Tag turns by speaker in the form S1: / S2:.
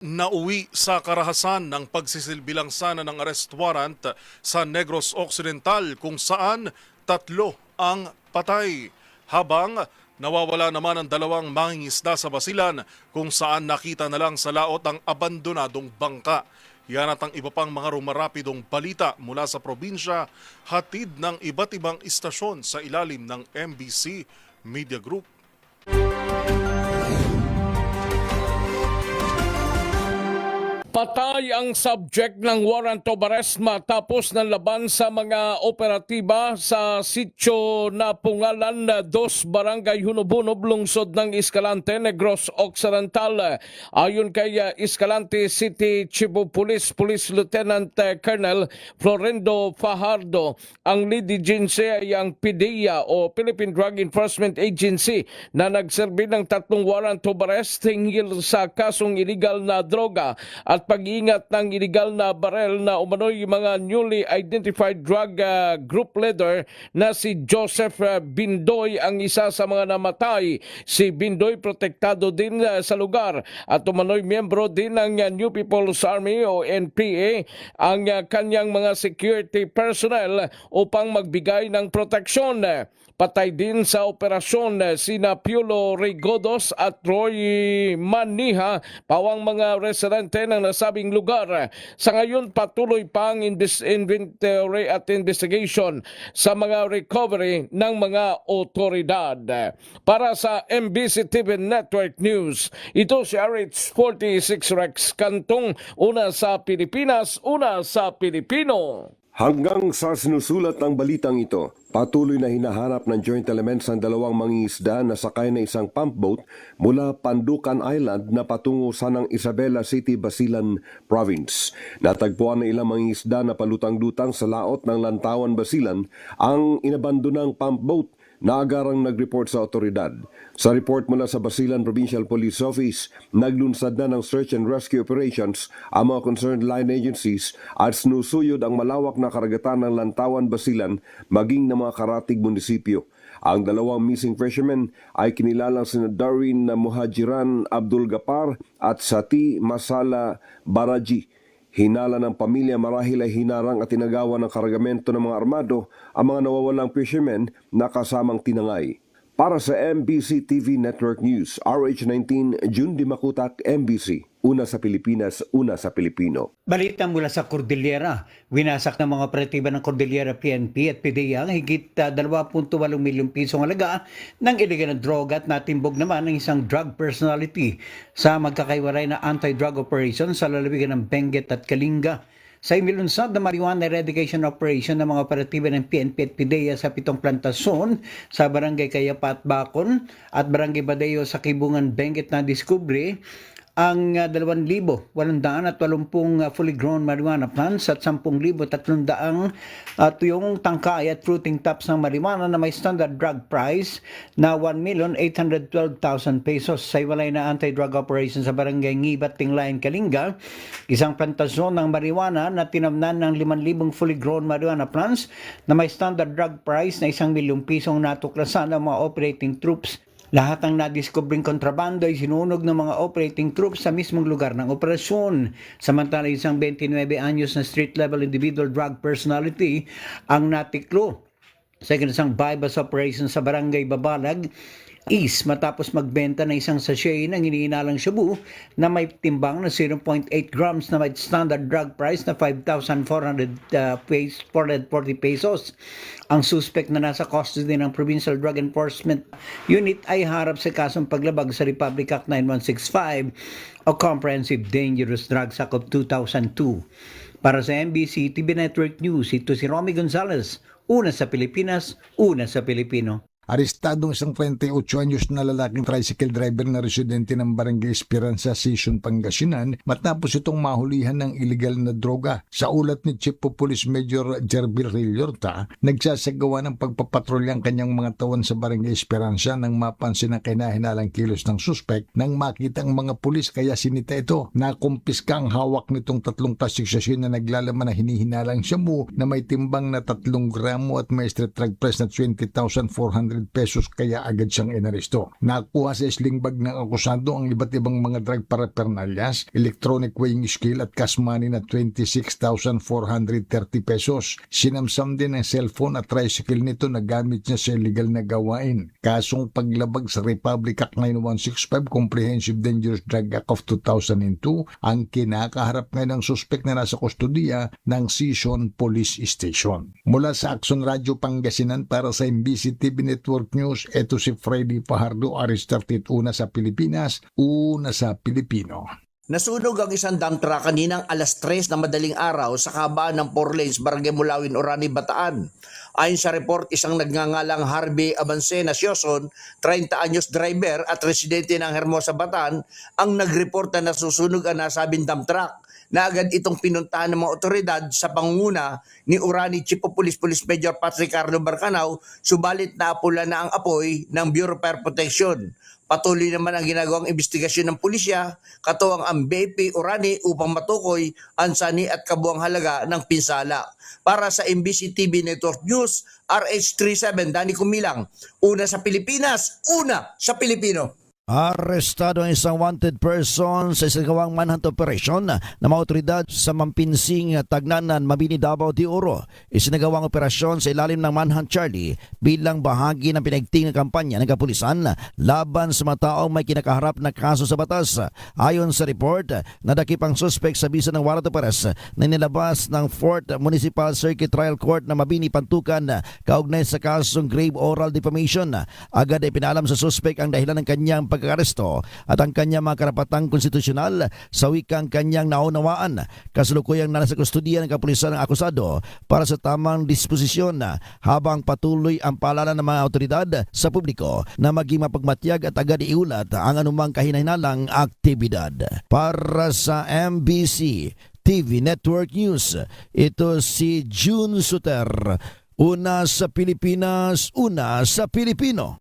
S1: Nauwi sa karahasan ng pagsisilbilang sana ng arrest warrant sa Negros Occidental kung saan 3 ang patay. Habang nawawala naman ang 2 mangingisda sa Basilan kung saan nakita na lang sa laot ang abandonadong bangka. Yan at ang iba pang mga rumarapidong balita mula sa probinsya, hatid ng iba't ibang istasyon sa ilalim ng MBC Media Group.
S2: Patay ang subject ng warrant of arrest matapos ng laban sa mga operatiba sa sitio na Pungalan 2, Barangay Hunubunob, lungsod ng Escalante, Negros Occidental. Ayon kay Escalante City Chief of Police Lieutenant Colonel Florendo Fajardo, ang lead agency ay ang PDEA o Philippine Drug Enforcement Agency na nagserbi ng 3 warrant of arrest hinggil sa kasong illegal na droga at pag-iingat ng illegal na barel na umano'y mga newly identified drug group leader na si Joseph Bindoy ang isa sa mga namatay. Si Bindoy protektado din sa lugar at umano'y miyembro din ng New People's Army o NPA ang kanyang mga security personnel upang magbigay ng proteksyon. Patay din sa operasyon sina Piolo Rigodos at Roy Maniha, pawang mga residente ng nasabing lugar. Sa ngayon, patuloy pa ang inventory at investigation sa mga recovery ng mga otoridad. Para sa MBC TV Network News, ito si RH46 Rex Cantong, una sa Pilipinas, una sa Pilipino.
S3: Hanggang sa sinusulat ng balitang ito, patuloy na hinahanap ng Joint Elements ang 2 mangingisda na sakay na isang pump boat mula Panducan Island na patungo sa ng Isabela City, Basilan Province. Natagpuan ng ilang mangingisda na palutang-lutang sa laot ng Lantawan, Basilan ang inabandonang pump boat na agarang nag-report sa otoridad. Sa report mula sa Basilan Provincial Police Office, naglunsad na ng search and rescue operations ang mga concerned line agencies at sinusuyod ang malawak na karagatan ng Lantawan, Basilan maging ng mga karatig munisipyo. Ang 2 missing fishermen ay kinilalang sina Darwin Muhajiran Abdul Gapar at Sati Masala Baraji. Hinala ng pamilya marahil ay hinarang at tinagawan ng karagamento ng mga armado ang mga nawawalang fishermen na kasamang tinangay. Para sa MBC TV Network News, RH19, June Dimakutak, MBC. Una sa Pilipinas, una sa Pilipino.
S4: Balita mula sa Cordillera. Winasak ng mga operatiba ng Cordillera PNP at PDEA ang higit 2.8 milyong pisong halaga ng iligal na droga at natimbog naman ng isang drug personality sa magkakaiwalay na anti-drug operation sa lalawigan ng Benguet at Kalinga. Sa imilunsad na marijuana eradication operation ng mga operatiba ng PNP at PDEA sa 7 plantasyon sa Barangay Kayapa at Bacon at Barangay Badeo sa Kibungan, Benguet na diskubre ang 2,880 fully grown marijuana plants at 10,300 tuyong tangkay at fruiting tops ng marijuana na may standard drug price na 1,812,000 pesos. Sa iwalay na anti-drug operation sa Barangay Ngibat, Tinglayan, Kalinga, isang plantasyon ng marijuana na tinamnan ng 5,000 fully grown marijuana plants na may standard drug price na 1,000,000 pisong natuklasan ng mga operating troops. Lahat ng nadiskubring kontrabando ay sinunog ng mga operating troops sa mismong lugar ng operasyon. Samantala, isang 29 anyos na street-level individual drug personality ang natiklo sa isang bypass operation sa Barangay Babalag East matapos magbenta ng isang sachet ng iniinalang shabu na may timbang na 0.8 grams na may standard drug price na 5,440 pesos. Ang suspect na nasa custody ng Provincial Drug Enforcement Unit ay harap sa kasong paglabag sa Republic Act 9165 o Comprehensive Dangerous Drugs Act of 2002. Para sa MBC TV Network News, ito si Romy Gonzalez, una sa Pilipinas, una sa Pilipino.
S5: Arestadong isang 28 anyos na lalaking tricycle driver na residente ng Barangay Esperanza, Sison, Pangasinan matapos itong mahulihan ng illegal na droga. Sa ulat ni Chief of Police Major Jerbil Rilorta, nagsasagawa ng pagpapatrolya ang kanyang mga tauhan sa Barangay Esperanza nang mapansin ang kinahinalang kilos ng suspect nang makita ang mga pulis kaya sinita ito. Nakumpiska ang hawak nitong 3 plastic sachet na naglalaman na hinihinalang shabu na may timbang na 3 gramo at may street drug price na 20,400 pesos kaya agad siyang inaresto. Nakuha sa sling bag ng akusado ang iba't ibang mga drug paraphernalias, electronic weighing scale at cash money na 26,430 pesos. Sinamsam din ang cellphone at tricycle nito na gamit niya sa illegal na gawain. Kasong paglabag sa Republic Act 9165 Comprehensive Dangerous Drug Act of 2002 ang kinakaharap ngayon ng suspek na nasa kustodiya ng Season Police Station. Mula sa Action Radio Pangasinan para sa MBC TV Network News, eto si Freddy Fajardo, Aristartit, una sa Pilipinas, una sa Pilipino.
S6: Nasunog ang isang dump truck kaninang alas 3 na madaling araw sa kabaan ng 4 lanes Barangay Mulawin, Orani, Bataan. Ayon sa report, isang nagngangalang Harvey Abancena Sioson, 30 anyos driver at residente ng Hermosa, Bataan, ang nagreporta na nasusunog ang nasabing dump truck na agad itong pinuntahan ng mga otoridad sa pangunguna ni Orani Chief of Police Police Major Patrick Carlo Barcanao, subalit naapula na ang apoy ng Bureau of Fire Protection. Patuloy naman ang ginagawang investigasyon ng pulisya, katuwang ang BFP Orani upang matukoy ang sani at kabuang halaga ng pinsala. Para sa MBC TV Network News, RH37, Danny Kumilang, una sa Pilipinas, una sa Pilipino.
S7: Arestado ang isang wanted person sa isagawang manhunt operation na mga otoridad sa Mampinsing, Tagnanan, Mabini, Davao de Oro. Isinagawang operasyon sa ilalim ng Manhunt Charlie bilang bahagi ng pinaigting na kampanya ng kapulisan laban sa mga taong may kinakaharap na kaso sa batas. Ayon sa report, nadakip ang suspect sa bisa ng warrant of arrest na nilabas ng 4th Municipal Circuit Trial Court na Mabini, Pantukan kaugnay sa kasong grave oral defamation. Agad ay pinalam sa suspect ang dahilan ng kanyang pagkakaresto at ang kanyang mga karapatang konstitusyonal sa wikang kanyang naunawaan. Kasalukuyang nasa kustodiya ng kapulisan ng akusado para sa tamang disposisyon habang patuloy ang paalala ng mga otoridad sa publiko na maging mapagmatyag at agad iulat ang anumang kahinahinalang aktibidad. Para sa MBC TV Network News, ito si June Suter, una sa Pilipinas, una sa Pilipino.